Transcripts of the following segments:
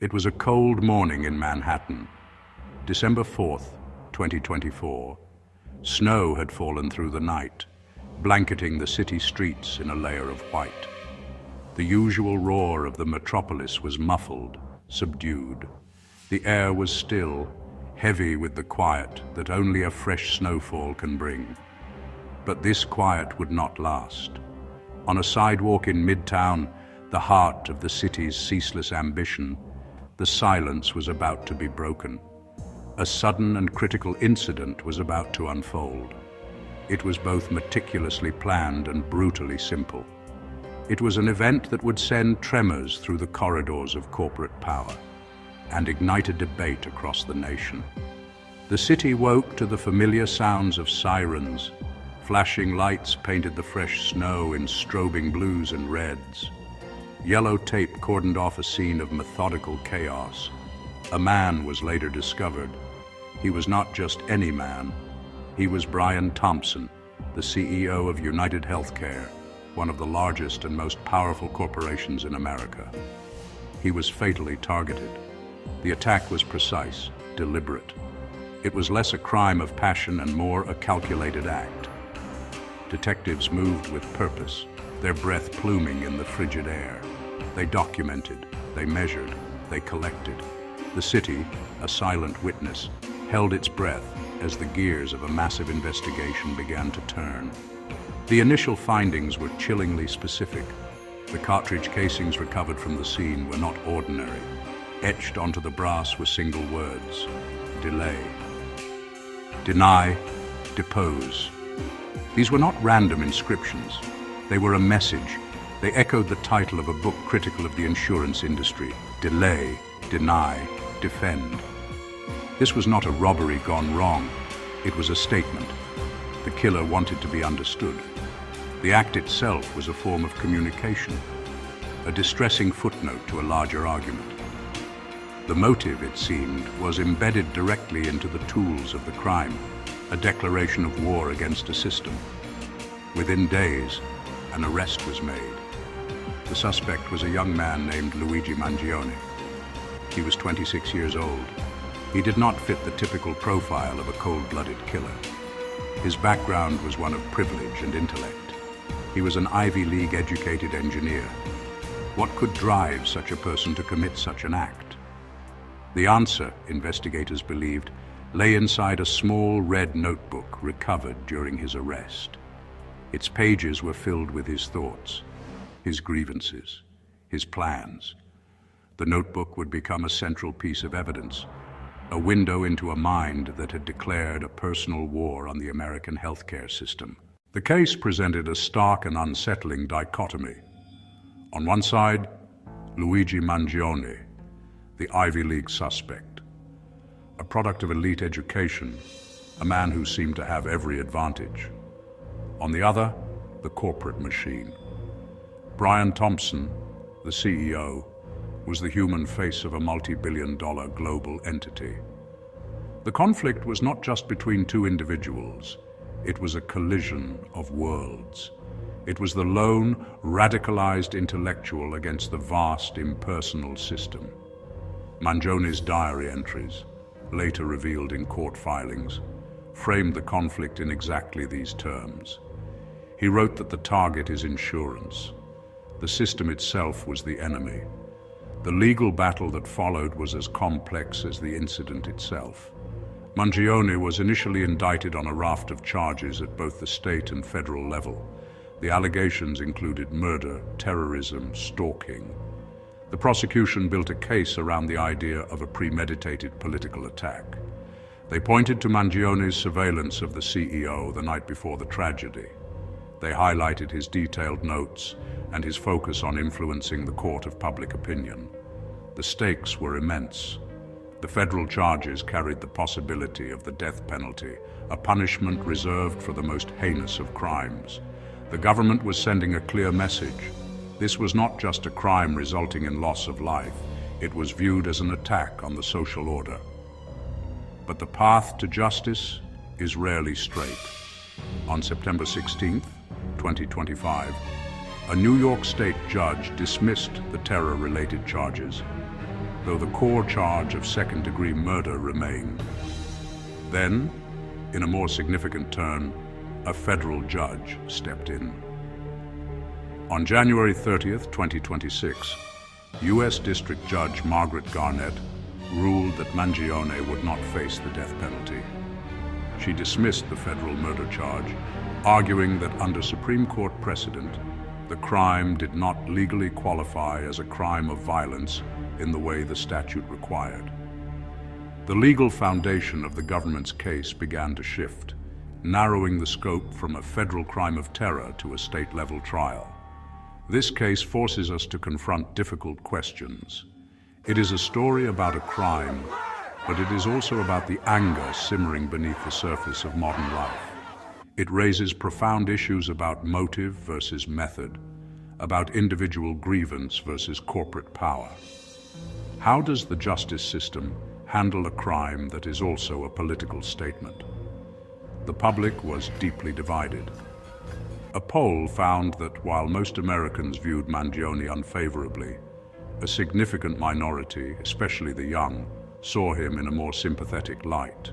It was a cold morning in Manhattan, December 4th, 2024. Snow had fallen through the night, blanketing the city streets in a layer of white. The usual roar of the metropolis was muffled, subdued. The air was still, heavy with the quiet that only a fresh snowfall can bring. But this quiet would not last. On a sidewalk in Midtown, the heart of the city's ceaseless ambition, the silence was about to be broken. A sudden and critical incident was about to unfold. It was both meticulously planned and brutally simple. It was an event that would send tremors through the corridors of corporate power and ignite a debate across the nation. The city woke to the familiar sounds of sirens. Flashing lights painted the fresh snow in strobing blues and reds. Yellow tape cordoned off a scene of methodical chaos. A man was later discovered. He was not just any man. He was Brian Thompson, the CEO of United Healthcare, one of the largest and most powerful corporations in America. He was fatally targeted. The attack was precise, deliberate. It was less a crime of passion and more a calculated act. Detectives moved with purpose, their breath pluming in the frigid air. They documented, they measured, they collected. The city, a silent witness, held its breath as the gears of a massive investigation began to turn. The initial findings were chillingly specific. The cartridge casings recovered from the scene were not ordinary. Etched onto the brass were single words: delay, deny, depose. These were not random inscriptions. They were a message. They echoed the title of a book critical of the insurance industry: Delay, Deny, Defend. This was not a robbery gone wrong. It was a statement. The killer wanted to be understood. The act itself was a form of communication, a distressing footnote to a larger argument. The motive, it seemed, was embedded directly into the tools of the crime, a declaration of war against a system. Within days, an arrest was made. The suspect was a young man named Luigi Mangione. He was 26 years old. He did not fit the typical profile of a cold-blooded killer. His background was one of privilege and intellect. He was an Ivy League-educated engineer. What could drive such a person to commit such an act? The answer, investigators believed, lay inside a small red notebook recovered during his arrest. Its pages were filled with his thoughts, his grievances, his plans. The notebook would become a central piece of evidence, a window into a mind that had declared a personal war on the American healthcare system. The case presented a stark and unsettling dichotomy. On one side, Luigi Mangione, the Ivy League suspect, a product of elite education, a man who seemed to have every advantage. On the other, the corporate machine. Brian Thompson, the CEO, was the human face of a multi-billion-dollar global entity. The conflict was not just between two individuals. It was a collision of worlds. It was the lone, radicalized intellectual against the vast, impersonal system. Mangione's diary entries, later revealed in court filings, framed the conflict in exactly these terms. He wrote that the target is insurance. The system itself was the enemy. The legal battle that followed was as complex as the incident itself. Mangione was initially indicted on a raft of charges at both the state and federal level. The allegations included murder, terrorism, stalking. The prosecution built a case around the idea of a premeditated political attack. They pointed to Mangione's surveillance of the CEO the night before the tragedy. They highlighted his detailed notes and his focus on influencing the court of public opinion. The stakes were immense. The federal charges carried the possibility of the death penalty, a punishment reserved for the most heinous of crimes. The government was sending a clear message. This was not just a crime resulting in loss of life. It was viewed as an attack on the social order. But the path to justice is rarely straight. On September 16th, 2025, a New York State judge dismissed the terror-related charges. though the core charge of second-degree murder remained. Then, in a more significant turn, a federal judge stepped in. On January 30th, 2026, U.S. District Judge Margaret Garnett ruled that Mangione would not face the death penalty. She dismissed the federal murder charge, arguing that under Supreme Court precedent, the crime did not legally qualify as a crime of violence in the way the statute required. The legal foundation of the government's case began to shift, narrowing the scope from a federal crime of terror to a state-level trial. This case forces us to confront difficult questions. It is a story about a crime, but it is also about the anger simmering beneath the surface of modern life. It raises profound issues about motive versus method, about individual grievance versus corporate power. How does the justice system handle a crime that is also a political statement? The public was deeply divided. A poll found that while most Americans viewed Mangione unfavorably, a significant minority, especially the young, saw him in a more sympathetic light.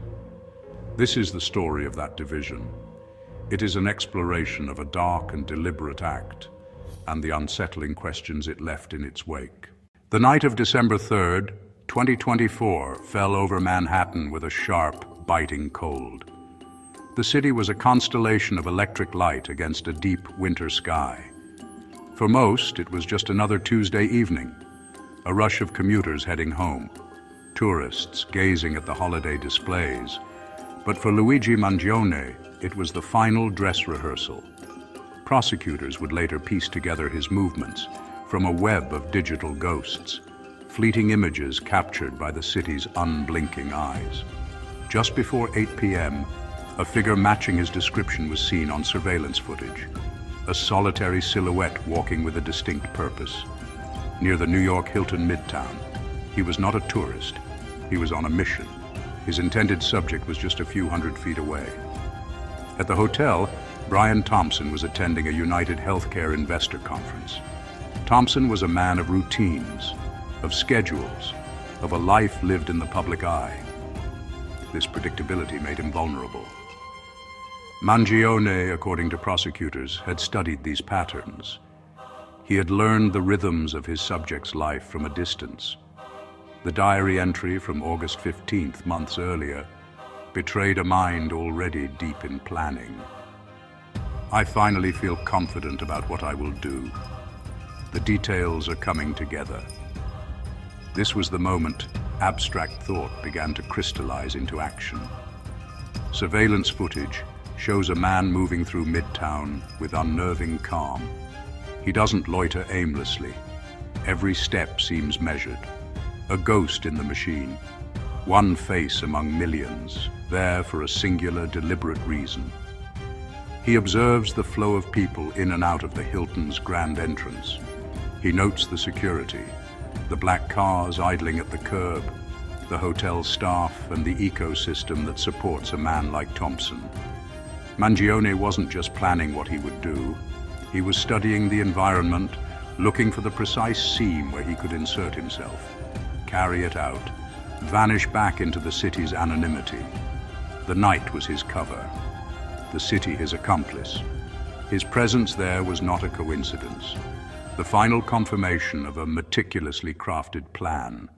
This is the story of that division. It is an exploration of a dark and deliberate act and the unsettling questions it left in its wake. The night of December 3rd, 2024, fell over Manhattan with a sharp, biting cold. The city was a constellation of electric light against a deep winter sky. For most, it was just another Tuesday evening, a rush of commuters heading home, tourists gazing at the holiday displays. But for Luigi Mangione, it was the final dress rehearsal. Prosecutors would later piece together his movements from a web of digital ghosts, fleeting images captured by the city's unblinking eyes. Just before 8 p.m., a figure matching his description was seen on surveillance footage, a solitary silhouette walking with a distinct purpose. Near the New York Hilton Midtown, he was not a tourist, he was on a mission. His intended subject was just a few hundred feet away. At the hotel, Brian Thompson was attending a United Healthcare investor conference. Thompson was a man of routines, of schedules, of a life lived in the public eye. This predictability made him vulnerable. Mangione, according to prosecutors, had studied these patterns. He had learned the rhythms of his subject's life from a distance. The diary entry from August 15th, months earlier, betrayed a mind already deep in planning. I finally feel confident about what I will do. The details are coming together. This was the moment abstract thought began to crystallize into action. Surveillance footage shows a man moving through Midtown with unnerving calm. He doesn't loiter aimlessly. Every step seems measured. A ghost in the machine, one face among millions, there for a singular, deliberate reason. He observes the flow of people in and out of the Hilton's grand entrance. He notes the security, the black cars idling at the curb, the hotel staff, and the ecosystem that supports a man like Thompson. Mangione wasn't just planning what he would do. He was studying the environment, looking for the precise seam where he could insert himself, carry it out, vanish back into the city's anonymity. The night was his cover, the city his accomplice. His presence there was not a coincidence, the final confirmation of a meticulously crafted plan.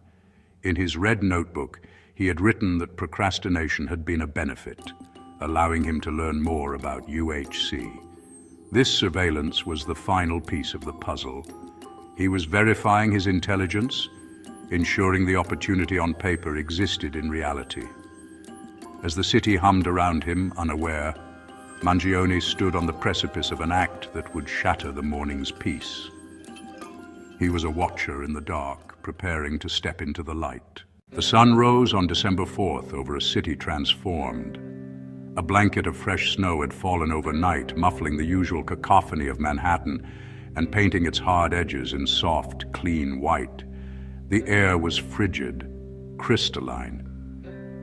In his red notebook, he had written that procrastination had been a benefit, allowing him to learn more about UHC. This surveillance was the final piece of the puzzle. He was verifying his intelligence, ensuring the opportunity on paper existed in reality. As the city hummed around him, unaware, Mangione stood on the precipice of an act that would shatter the morning's peace. He was a watcher in the dark, preparing to step into the light. The sun rose on December 4th over a city transformed. A blanket of fresh snow had fallen overnight, muffling the usual cacophony of Manhattan and painting its hard edges in soft, clean white. The air was frigid, crystalline.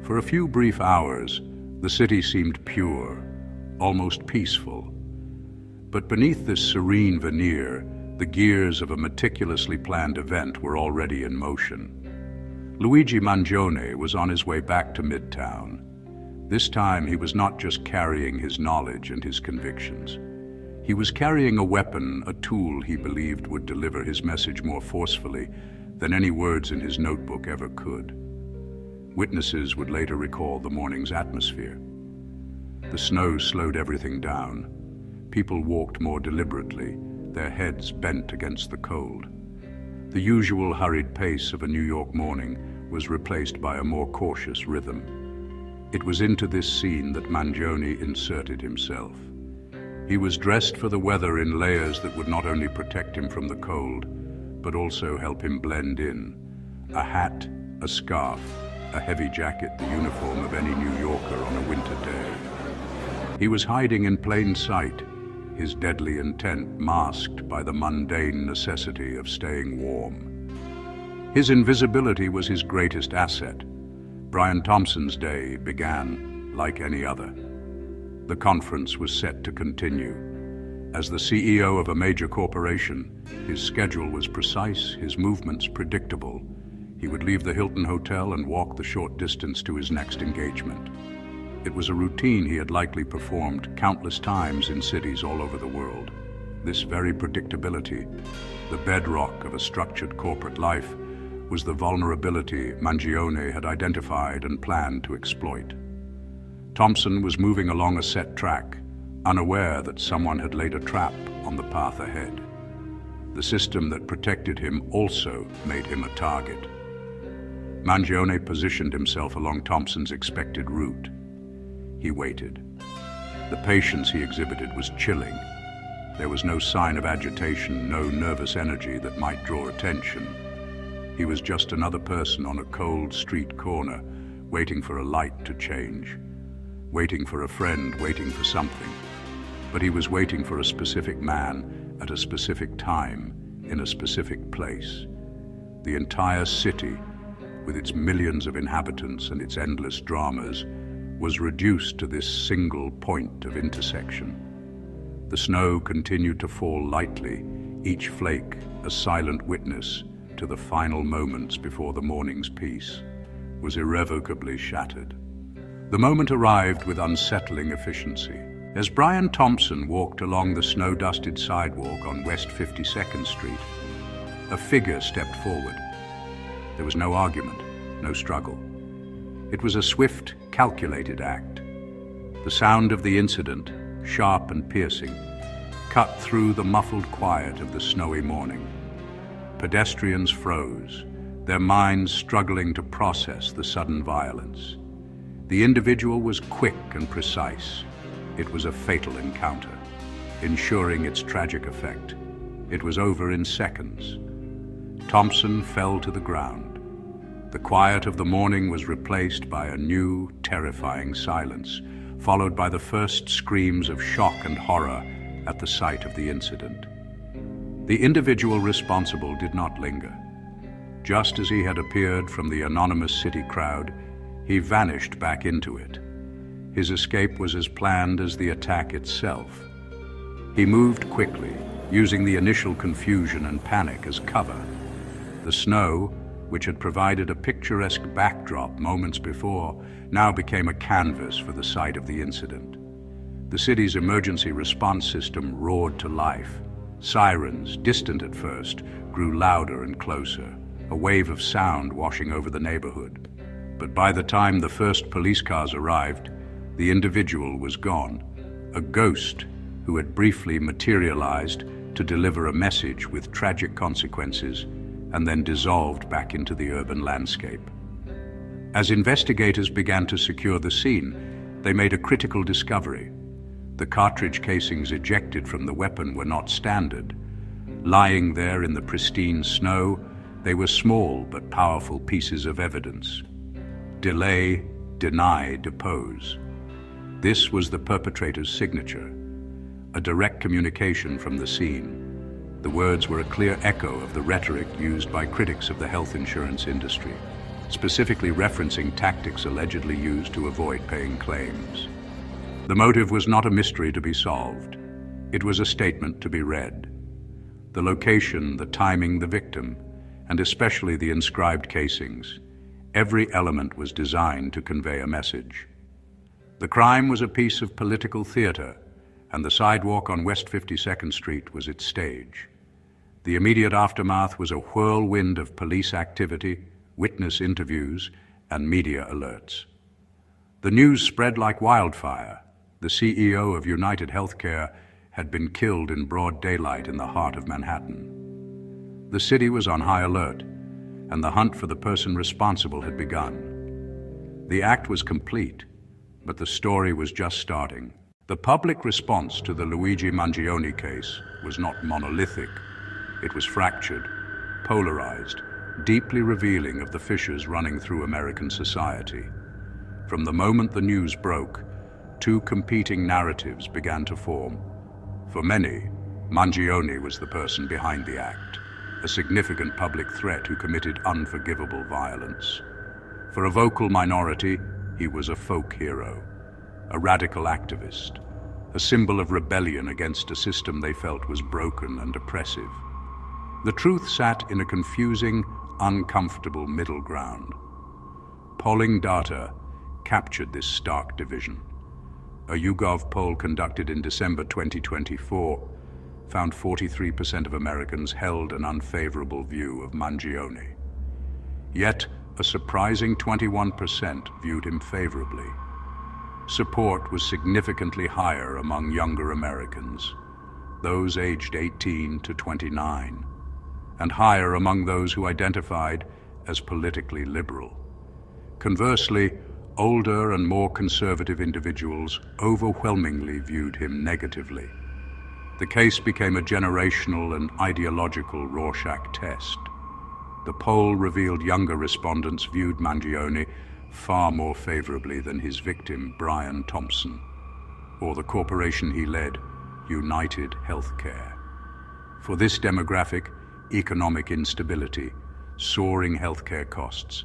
For a few brief hours, the city seemed pure, almost peaceful. But beneath this serene veneer, the gears of a meticulously planned event were already in motion. Luigi Mangione was on his way back to Midtown. This time he was not just carrying his knowledge and his convictions. He was carrying a weapon, a tool he believed would deliver his message more forcefully than any words in his notebook ever could. Witnesses would later recall the morning's atmosphere. The snow slowed everything down. People walked more deliberately, their heads bent against the cold. The usual hurried pace of a New York morning was replaced by a more cautious rhythm. It was into this scene that Mangione inserted himself. He was dressed for the weather in layers that would not only protect him from the cold, but also help him blend in. A hat, a scarf, a heavy jacket, the uniform of any New Yorker on a winter day. He was hiding in plain sight, his deadly intent masked by the mundane necessity of staying warm. His invisibility was his greatest asset. Brian Thompson's day began like any other. The conference was set to continue. As the CEO of a major corporation, his schedule was precise, his movements predictable. He would leave the Hilton Hotel and walk the short distance to his next engagement. It was a routine he had likely performed countless times in cities all over the world. This very predictability, the bedrock of a structured corporate life, was the vulnerability Mangione had identified and planned to exploit. Thompson was moving along a set track, unaware that someone had laid a trap on the path ahead. The system that protected him also made him a target. Mangione positioned himself along Thompson's expected route. He waited. The patience he exhibited was chilling. There was no sign of agitation, no nervous energy that might draw attention. He was just another person on a cold street corner, waiting for a light to change, waiting for a friend, waiting for something. But he was waiting for a specific man at a specific time, in a specific place. The entire city, with its millions of inhabitants and its endless dramas, was reduced to this single point of intersection. The snow continued to fall lightly, each flake a silent witness to the final moments before the morning's peace was irrevocably shattered. The moment arrived with unsettling efficiency. As Brian Thompson walked along the snow-dusted sidewalk on West 52nd Street, a figure stepped forward. There was no argument, no struggle. It was a swift, calculated act. The sound of the incident, sharp and piercing, cut through the muffled quiet of the snowy morning. Pedestrians froze, their minds struggling to process the sudden violence. The individual was quick and precise. It was a fatal encounter, ensuring its tragic effect. It was over in seconds. Thompson fell to the ground. The quiet of the morning was replaced by a new, terrifying silence, followed by the first screams of shock and horror at the sight of the incident. The individual responsible did not linger. Just as he had appeared from the anonymous city crowd, he vanished back into it. His escape was as planned as the attack itself. He moved quickly, using the initial confusion and panic as cover. The snow, which had provided a picturesque backdrop moments before, now became a canvas for the site of the incident. The city's emergency response system roared to life. Sirens, distant at first, grew louder and closer, a wave of sound washing over the neighborhood. But by the time the first police cars arrived, the individual was gone, a ghost who had briefly materialized to deliver a message with tragic consequences and then dissolved back into the urban landscape. As investigators began to secure the scene, they made a critical discovery. The cartridge casings ejected from the weapon were not standard. Lying there in the pristine snow, they were small but powerful pieces of evidence. Delay, deny, depose. This was the perpetrator's signature, a direct communication from the scene. The words were a clear echo of the rhetoric used by critics of the health insurance industry, specifically referencing tactics allegedly used to avoid paying claims. The motive was not a mystery to be solved. It was a statement to be read. The location, the timing, the victim, and especially the inscribed casings. Every element was designed to convey a message. The crime was a piece of political theater, and the sidewalk on West 52nd Street was its stage. The immediate aftermath was a whirlwind of police activity, witness interviews, and media alerts. The news spread like wildfire. The CEO of United Healthcare had been killed in broad daylight in the heart of Manhattan. The city was on high alert, and the hunt for the person responsible had begun. The act was complete, but the story was just starting. The public response to the Luigi Mangione case was not monolithic. It was fractured, polarized, deeply revealing of the fissures running through American society. From the moment the news broke, two competing narratives began to form. For many, Mangione was the person behind the act, a significant public threat who committed unforgivable violence. For a vocal minority, he was a folk hero, a radical activist, a symbol of rebellion against a system they felt was broken and oppressive. The truth sat in a confusing, uncomfortable middle ground. Polling data captured this stark division. A YouGov poll conducted in December 2024 found 43% of Americans held an unfavorable view of Mangione. Yet, a surprising 21% viewed him favorably. Support was significantly higher among younger Americans, those aged 18 to 29, and higher among those who identified as politically liberal. Conversely, older and more conservative individuals overwhelmingly viewed him negatively. The case became a generational and ideological Rorschach test. The poll revealed younger respondents viewed Mangione far more favorably than his victim, Brian Thompson, or the corporation he led, United Healthcare. For this demographic, economic instability, soaring healthcare costs,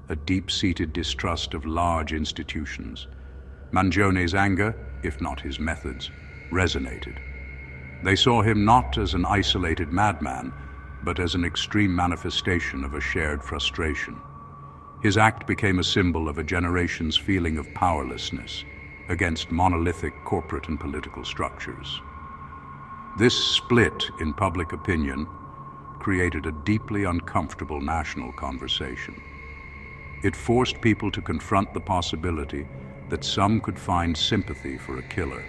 a deep-seated distrust of large institutions, Mangione's anger, if not his methods, resonated. They saw him not as an isolated madman, but as an extreme manifestation of a shared frustration. His act became a symbol of a generation's feeling of powerlessness against monolithic corporate and political structures. This split in public opinion created a deeply uncomfortable national conversation. It forced people to confront the possibility that some could find sympathy for a killer.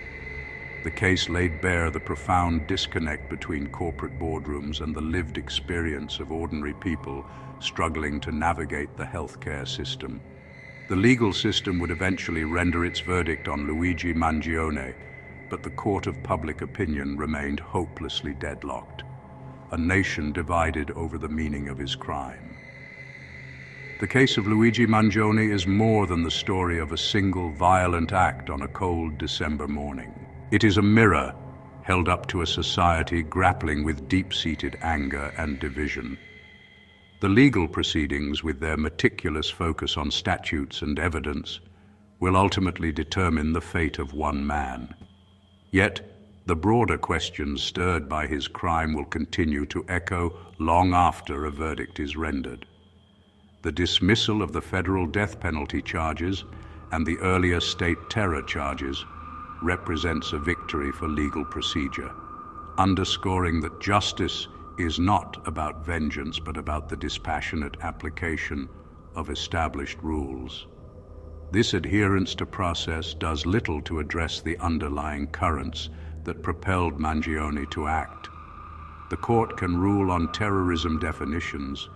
The case laid bare the profound disconnect between corporate boardrooms and the lived experience of ordinary people struggling to navigate the healthcare system. The legal system would eventually render its verdict on Luigi Mangione, but the court of public opinion remained hopelessly deadlocked, a nation divided over the meaning of his crime. The case of Luigi Mangione is more than the story of a single violent act on a cold December morning. It is a mirror held up to a society grappling with deep-seated anger and division. The legal proceedings, with their meticulous focus on statutes and evidence, will ultimately determine the fate of one man. Yet, the broader questions stirred by his crime will continue to echo long after a verdict is rendered. The dismissal of the federal death penalty charges and the earlier state terror charges represents a victory for legal procedure, underscoring that justice is not about vengeance but about the dispassionate application of established rules. This adherence to process does little to address the underlying currents that propelled Mangione to act. The court can rule on terrorism definitions,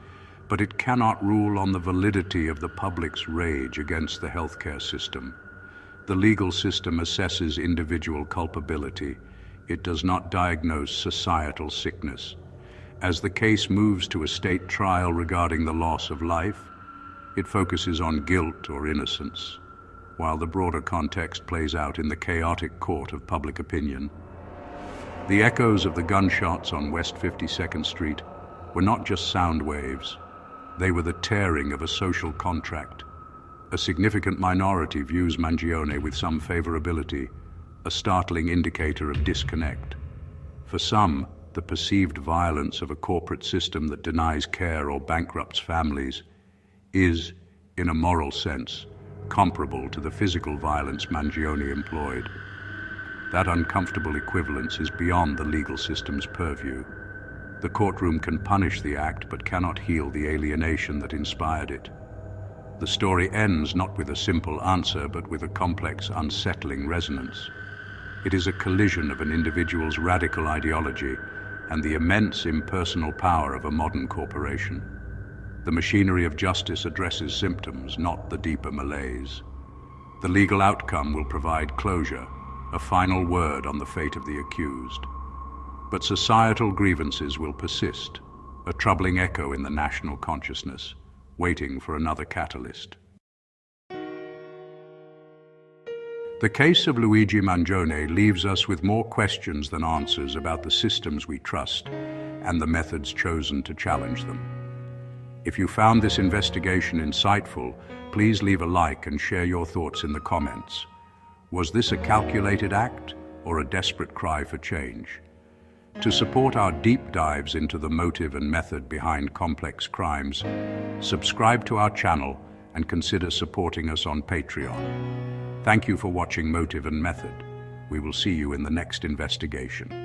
but it cannot rule on the validity of the public's rage against the healthcare system. The legal system assesses individual culpability. It does not diagnose societal sickness. As the case moves to a state trial regarding the loss of life, it focuses on guilt or innocence, while the broader context plays out in the chaotic court of public opinion. The echoes of the gunshots on West 52nd Street were not just sound waves. They were the tearing of a social contract. A significant minority views Mangione with some favorability, a startling indicator of disconnect. For some, the perceived violence of a corporate system that denies care or bankrupts families is, in a moral sense, comparable to the physical violence Mangione employed. That uncomfortable equivalence is beyond the legal system's purview. The courtroom can punish the act but cannot heal the alienation that inspired it. The story ends not with a simple answer but with a complex, unsettling resonance. It is a collision of an individual's radical ideology and the immense impersonal power of a modern corporation. The machinery of justice addresses symptoms, not the deeper malaise. The legal outcome will provide closure, a final word on the fate of the accused. But societal grievances will persist, a troubling echo in the national consciousness, waiting for another catalyst. The case of Luigi Mangione leaves us with more questions than answers about the systems we trust and the methods chosen to challenge them. If you found this investigation insightful, please leave a like and share your thoughts in the comments. Was this a calculated act or a desperate cry for change? To support our deep dives into the motive and method behind complex crimes, subscribe to our channel and consider supporting us on Patreon. Thank you for watching Motive and Method. We will see you in the next investigation.